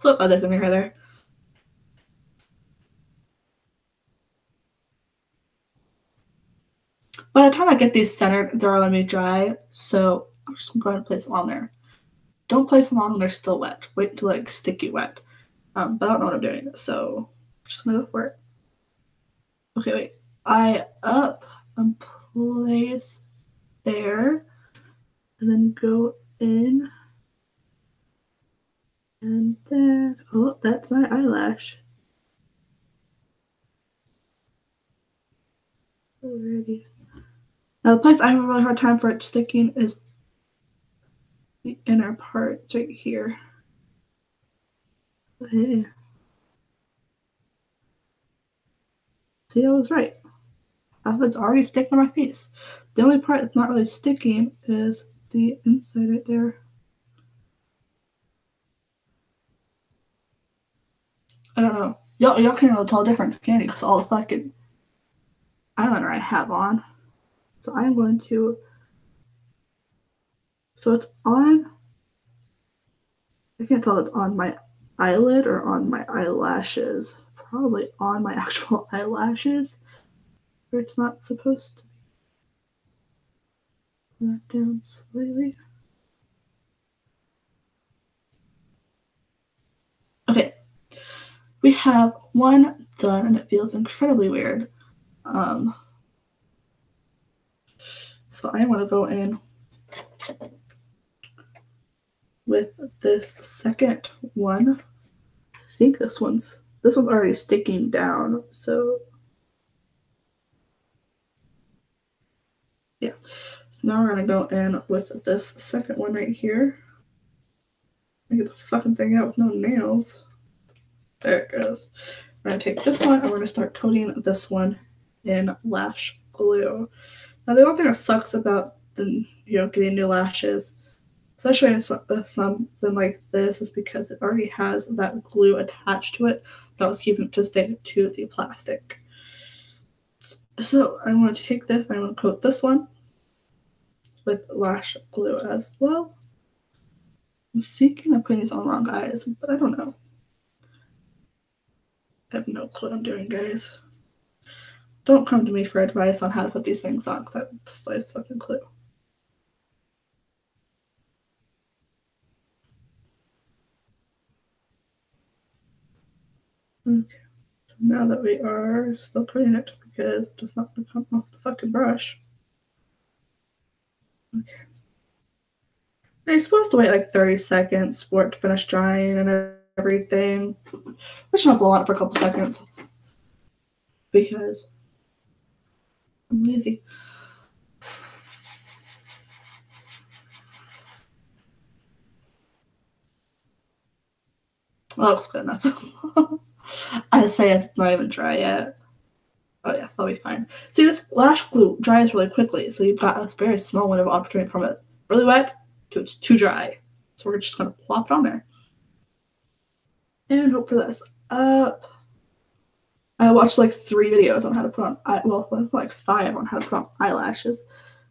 So look, oh, there's a mirror there. By the time I get these centered, they're all gonna be dry, so I'm just gonna go ahead and place them on there. Don't place them on when they're still wet. Wait until like sticky wet. But I don't know what I'm doing, so I'm just gonna go for it. Okay, wait. I up and place there, and then go in, and then, oh, that's my eyelash. Alrighty. Now the place I have a really hard time for it sticking is the inner parts right here. Okay. See, I was right. It's already sticking on my face. The only part that's not really sticking is the inside right there. I don't know. Y'all can't really tell the difference, can you? Because all the fucking eyeliner I have on. So I'm going to. So it's on. I can't tell if it's on my eyelid or on my eyelashes. Probably on my actual eyelashes, where it's not supposed to be. That down slightly. Okay. We have one done, and it feels incredibly weird. So I want to go in with this second one. I think this one's already sticking down, so yeah. So now we're gonna go in with this second one right here. I get the fucking thing out with no nails. There it goes. We're gonna take this one and we're gonna start coating this one in lash glue. Now the only thing that sucks about the getting new lashes, especially in something like this, is because it already has that glue attached to it that was keeping it to stick to the plastic. So I'm going to take this and I'm going to coat this one with lash glue as well. I'm thinking of putting these on the wrong eyes, but I don't know. I have no clue what I'm doing, guys. Don't come to me for advice on how to put these things on, because I have the slightest fucking clue. Okay, so now that we are still coating it because it's just not going to come off the fucking brush. Okay. Now you're supposed to wait like 30 seconds for it to finish drying and everything. I'm just gonna blow on it for a couple seconds because I'm lazy. Well, that looks good enough. I say it's not even dry yet. Oh yeah, that'll be fine. See, this lash glue dries really quickly, so you've got a very small window of opportunity from it really wet to it's too dry. So we're just gonna plop it on there. And hope for this up. I watched like 3 videos on how to put on, like 5 on how to put on eyelashes.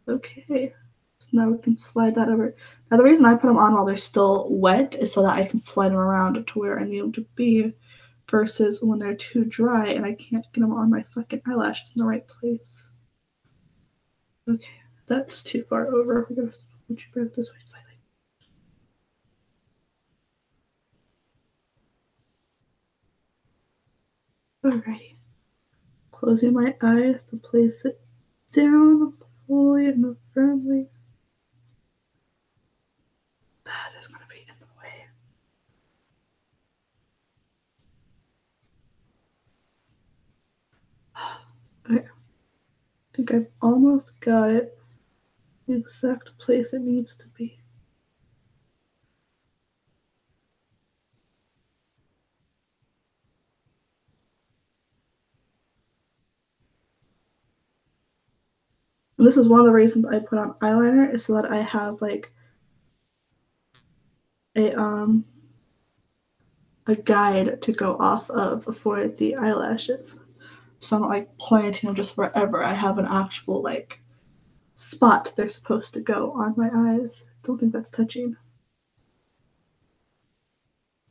Okay, so now we can slide that over. Now the reason I put them on while they're still wet is so that I can slide them around to where I need them to be, versus when they're too dry and I can't get them on my fucking eyelashes in the right place. Okay, that's too far over. We're gonna switch back this way slightly. Alrighty. Closing my eyes to place it down fully and firmly. That is going to be in the way. Okay. I think I've almost got it the exact place it needs to be. And this is one of the reasons I put on eyeliner, is so that I have like a guide to go off of for the eyelashes. So I'm not like planting them just wherever. I have an actual like spot they're supposed to go on my eyes. Don't think that's touching.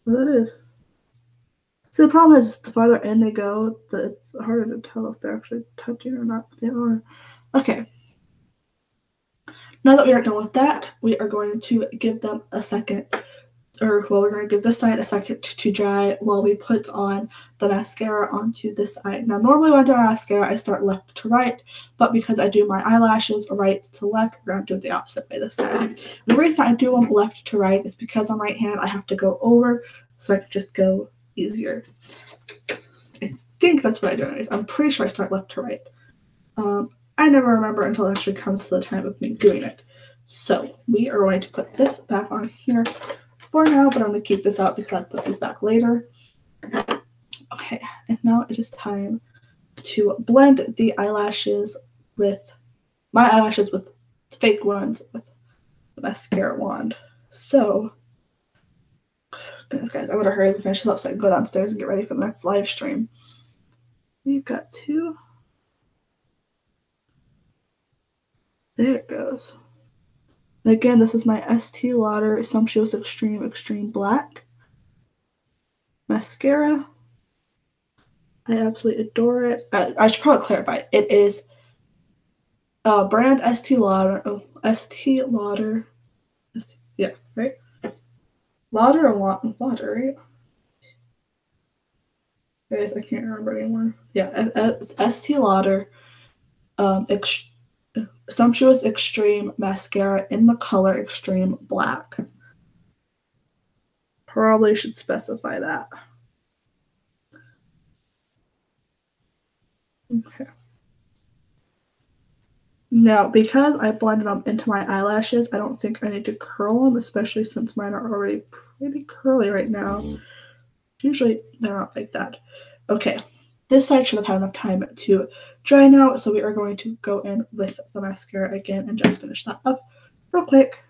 Well, that is. So the problem is, the farther in they go, it's harder to tell if they're actually touching or not. They are. Okay. Now that we are done with that, we are going to give them a second, we're going to give this side a second to dry while we put on the mascara onto this eye. Now, normally when I do mascara, I start left to right, but because I do my eyelashes right to left, we're going to do it the opposite way this time. The reason I do them left to right is because I'm right-handed, I have to go over, so I can just go easier. I think that's what I do anyways. I'm pretty sure I start left to right. I never remember until it actually comes to the time of me doing it. So we are going to put this back on here for now, but I'm going to keep this out because I'll put these back later. Okay, and now it is time to blend the eyelashes with my eyelashes with fake ones with the mascara wand. So, goodness guys, I'm going to hurry and finish this up so I can go downstairs and get ready for the next live stream. We've got two. There it goes. And again, this is my Estee Lauder Sumptuous Extreme Black mascara. I absolutely adore it. I should probably clarify. It is brand Estee Lauder. Oh, Estee Lauder. Yeah, right? Lauder or Lauder, right? Guys, I can't remember anymore. Yeah, it's Estee Lauder Sumptuous Extreme Mascara in the color Extreme Black. Probably should specify that. Okay. Now, because I blended them into my eyelashes, I don't think I need to curl them, especially since mine are already pretty curly right now. Usually, they're not like that. Okay, this side should have had enough time to dry now, so we are going to go in with the mascara again and just finish that up real quick.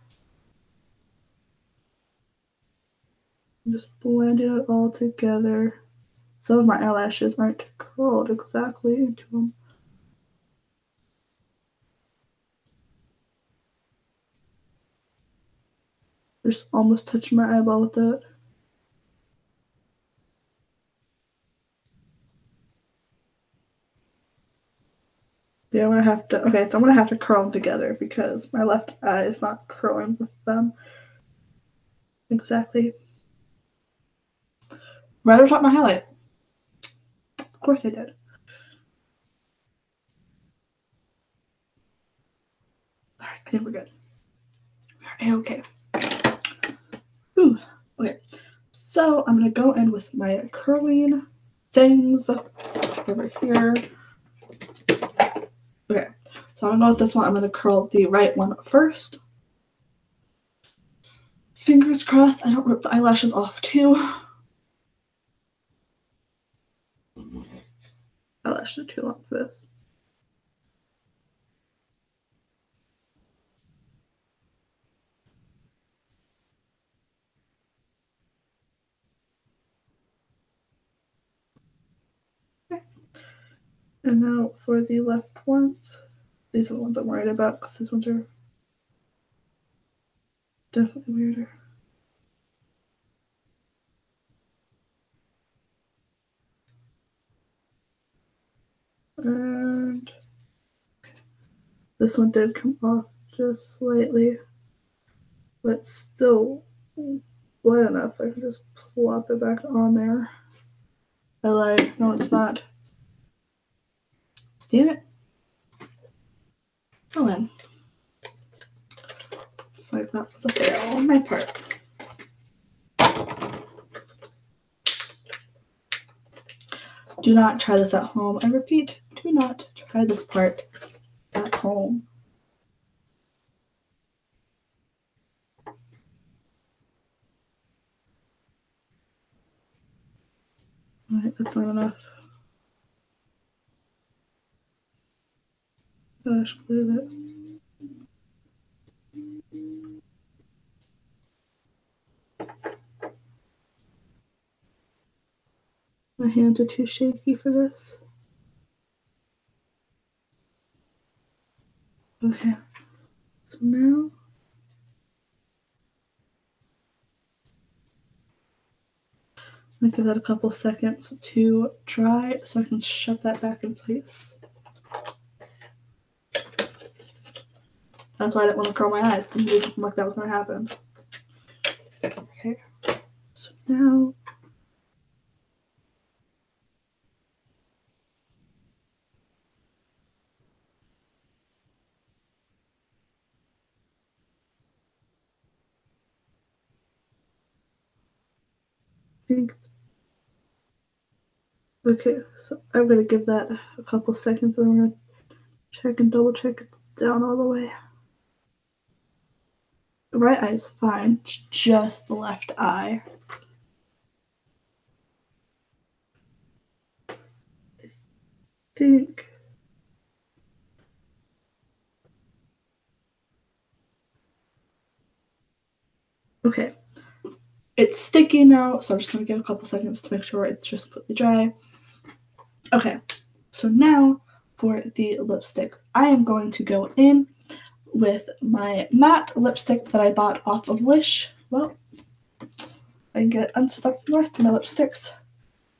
Just blending it all together. Some of my eyelashes aren't curled exactly into them. Just almost touched my eyeball with that. Yeah, I'm gonna have to. Okay, so I'm gonna have to curl them together because my left eye is not curling with them exactly. Right over top of my highlight. Of course I did. All right, I think we're good. We're okay. Ooh, okay. So I'm gonna go in with my curling things over here. Okay, so I'm gonna go with this one. I'm gonna curl the right one first. Fingers crossed I don't rip the eyelashes off too. Eyelashes are too long for this. Okay. And now for the left ones. These are the ones I'm worried about because these ones are definitely weirder. And this one did come off just slightly, but still wet enough. I can just plop it back on there. I lied. No, it's not. Damn it. Oh, then. Looks like that was a fail on my part. Do not try this at home. I repeat, do not try this part at home. Alright, that's not enough. Gosh, believe it. My hands are too shaky for this. Okay, so now I'm gonna give that a couple seconds to dry so I can shove that back in place. That's why I didn't want to curl my eyes. I knew something like that was gonna happen. Okay, so now okay, so I'm gonna give that a couple seconds and I'm gonna Check and double check it's down all the way. The right eye is fine, it's just the left eye. I think. Okay. It's sticky now, so I'm just going to give a couple seconds to make sure it's just completely dry. Okay, so now for the lipstick. I am going to go in with my matte lipstick that I bought off of Wish. Well, I can get it unstuck from the rest of my lipsticks.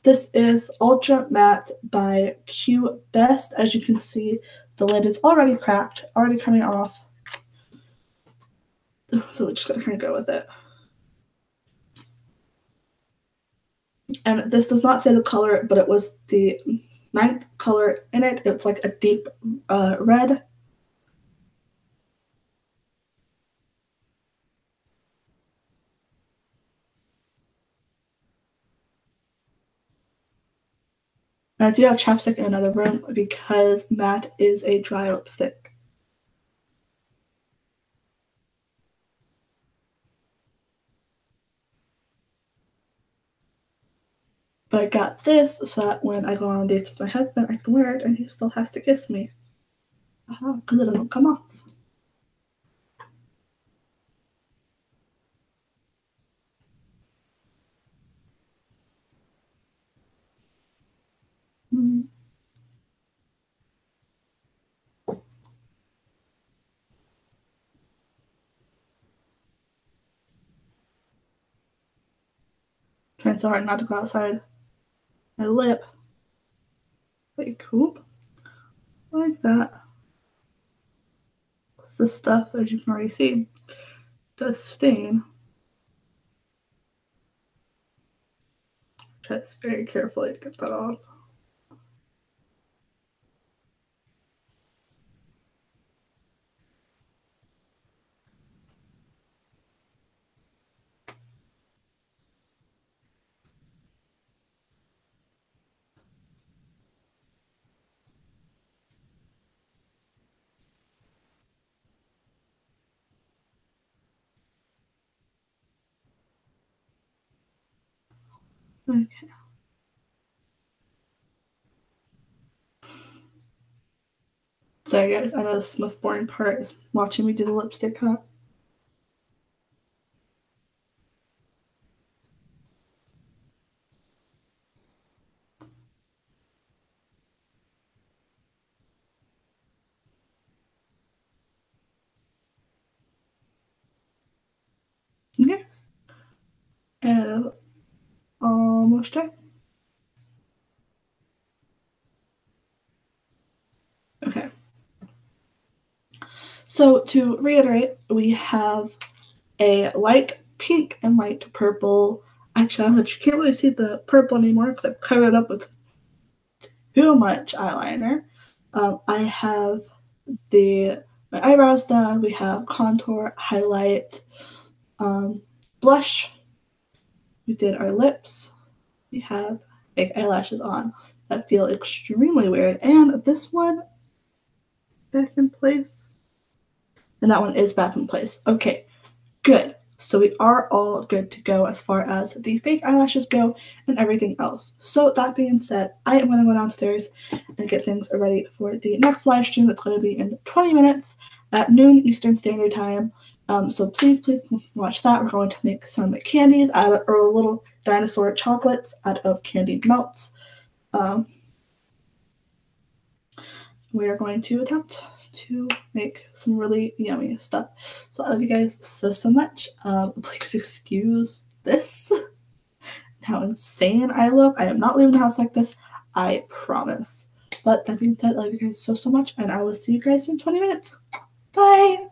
This is Ultra Matte by Q Best. As you can see, the lid is already cracked, already coming off. So we're just going to kind of go with it. And this does not say the color, but it was the 9th color in it. It's like a deep red. And I do have chapstick in another room because matte is a dry lipstick. But I got this so that when I go on dates with my husband, I can wear it and he still has to kiss me. Because it doesn't come off. Trying so hard not to go outside. My lip. Like, whoop. Like that. This stuff, as you can already see, does stain. Try this very carefully to get that off. Okay. Sorry guys, I know this is the most boring part is watching me do the lipstick cut. Okay. And almost done. Okay. So to reiterate, we have a light pink and light purple. Actually, you can't really see the purple anymore because I've covered it up with too much eyeliner. I have my eyebrows done. We have contour, highlight, blush. We did our lips. We have fake eyelashes on that feel extremely weird. And this one back in place. And that one is back in place. Okay, good. So we are all good to go as far as the fake eyelashes go and everything else. So that being said, I am going to go downstairs and get things ready for the next live stream that's going to be in 20 minutes at noon Eastern Standard Time. So please watch that. We're going to make some candies or little dinosaur chocolates out of candied melts. We are going to attempt to make some really yummy stuff. So I love you guys so much. Please excuse this. How insane I look. I am not leaving the house like this. I promise. But that being said, I love you guys so much. And I will see you guys in 20 minutes. Bye.